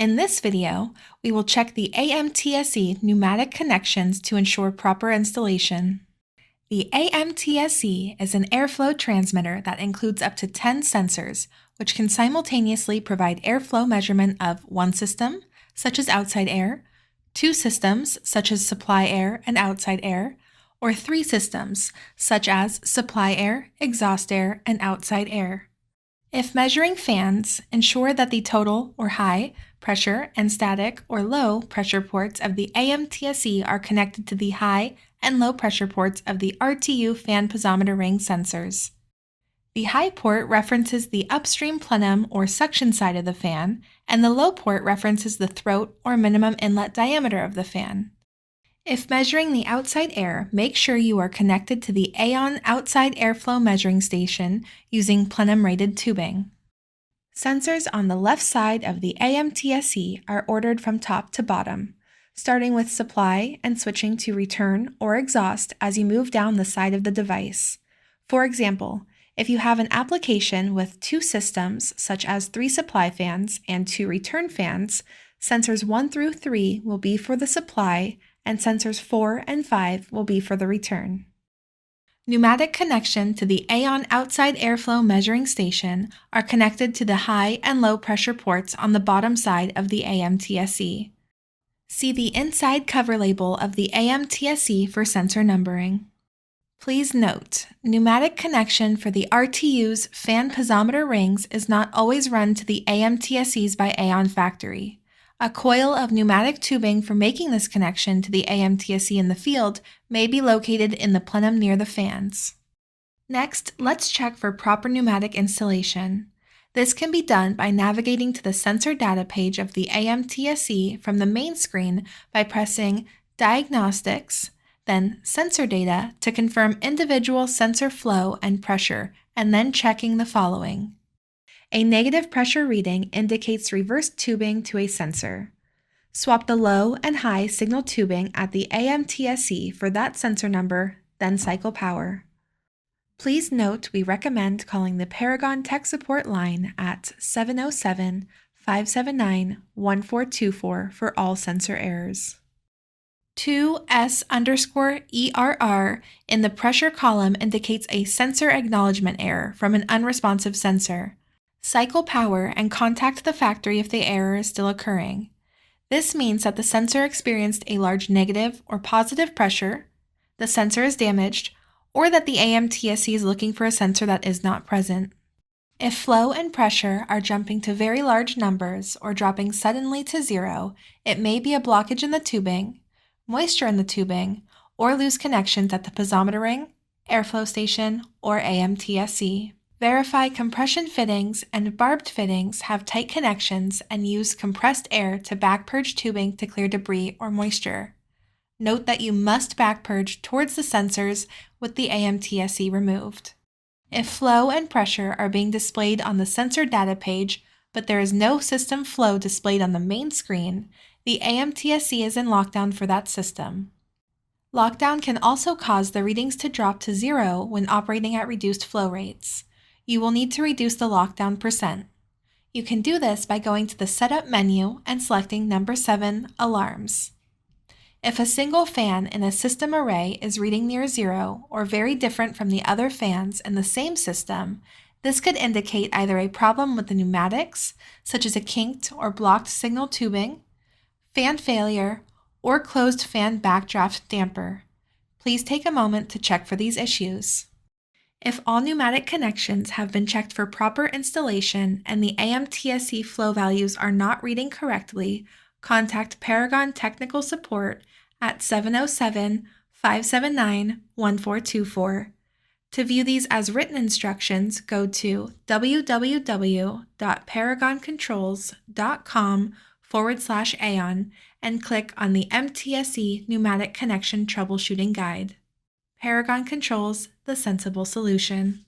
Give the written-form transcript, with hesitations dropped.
In this video, we will check the AMTSE pneumatic connections to ensure proper installation. The AMTSE is an airflow transmitter that includes up to 10 sensors, which can simultaneously provide airflow measurement of one system, such as outside air, two systems, such as supply air and outside air, or three systems, such as supply air, exhaust air, and outside air. If measuring fans, ensure that the total or high pressure and static or low pressure ports of the AMTSE are connected to the high and low pressure ports of the RTU fan piezometer ring sensors. The high port references the upstream plenum or suction side of the fan, and the low port references the throat or minimum inlet diameter of the fan. If measuring the outside air, make sure you are connected to the AAON Outside Airflow Measuring station using plenum-rated tubing. Sensors on the left side of the AMTSE are ordered from top to bottom, starting with supply and switching to return or exhaust as you move down the side of the device. For example, if you have an application with two systems, such as 3 supply fans and 2 return fans, sensors 1 through 3 will be for the supply, and sensors 4 and 5 will be for the return. Pneumatic connection to the AAON Outside Airflow Measuring station are connected to the high and low pressure ports on the bottom side of the AMTSE. See the inside cover label of the AMTSE for sensor numbering. Please note, pneumatic connection for the RTU's fan piezometer rings is not always run to the AMTSEs by AAON factory. A coil of pneumatic tubing for making this connection to the AMTSE in the field may be located in the plenum near the fans. Next, let's check for proper pneumatic installation. This can be done by navigating to the sensor data page of the AMTSE from the main screen by pressing Diagnostics, then Sensor Data to confirm individual sensor flow and pressure, and then checking the following. A negative pressure reading indicates reverse tubing to a sensor. Swap the low and high signal tubing at the AMTSE for that sensor number, then cycle power. Please note we recommend calling the Paragon Tech Support line at 707-579-1424 for all sensor errors. 2S_ERR in the pressure column indicates a sensor acknowledgement error from an unresponsive sensor. Cycle power and contact the factory if the error is still occurring. This means that the sensor experienced a large negative or positive pressure, the sensor is damaged, or that the AMTSE is looking for a sensor that is not present. If flow and pressure are jumping to very large numbers or dropping suddenly to 0, it may be a blockage in the tubing, moisture in the tubing, or loose connections at the piezometer ring, airflow station, or AMTSE. Verify compression fittings and barbed fittings have tight connections and use compressed air to back purge tubing to clear debris or moisture. Note that you must back purge towards the sensors with the AMTSE removed. If flow and pressure are being displayed on the sensor data page, but there is no system flow displayed on the main screen, the AMTSE is in lockdown for that system. Lockdown can also cause the readings to drop to 0 when operating at reduced flow rates. You will need to reduce the lockdown %. You can do this by going to the Setup menu and selecting number 7, Alarms. If a single fan in a system array is reading near 0 or very different from the other fans in the same system, this could indicate either a problem with the pneumatics, such as a kinked or blocked signal tubing, fan failure, or closed fan backdraft damper. Please take a moment to check for these issues. If all pneumatic connections have been checked for proper installation and the AMTSE flow values are not reading correctly, contact Paragon Technical Support at 707-579-1424. To view these as written instructions, go to www.paragoncontrols.com/AAON and click on the MTSE Pneumatic Connection Troubleshooting Guide. Paragon Controls, the sensible solution.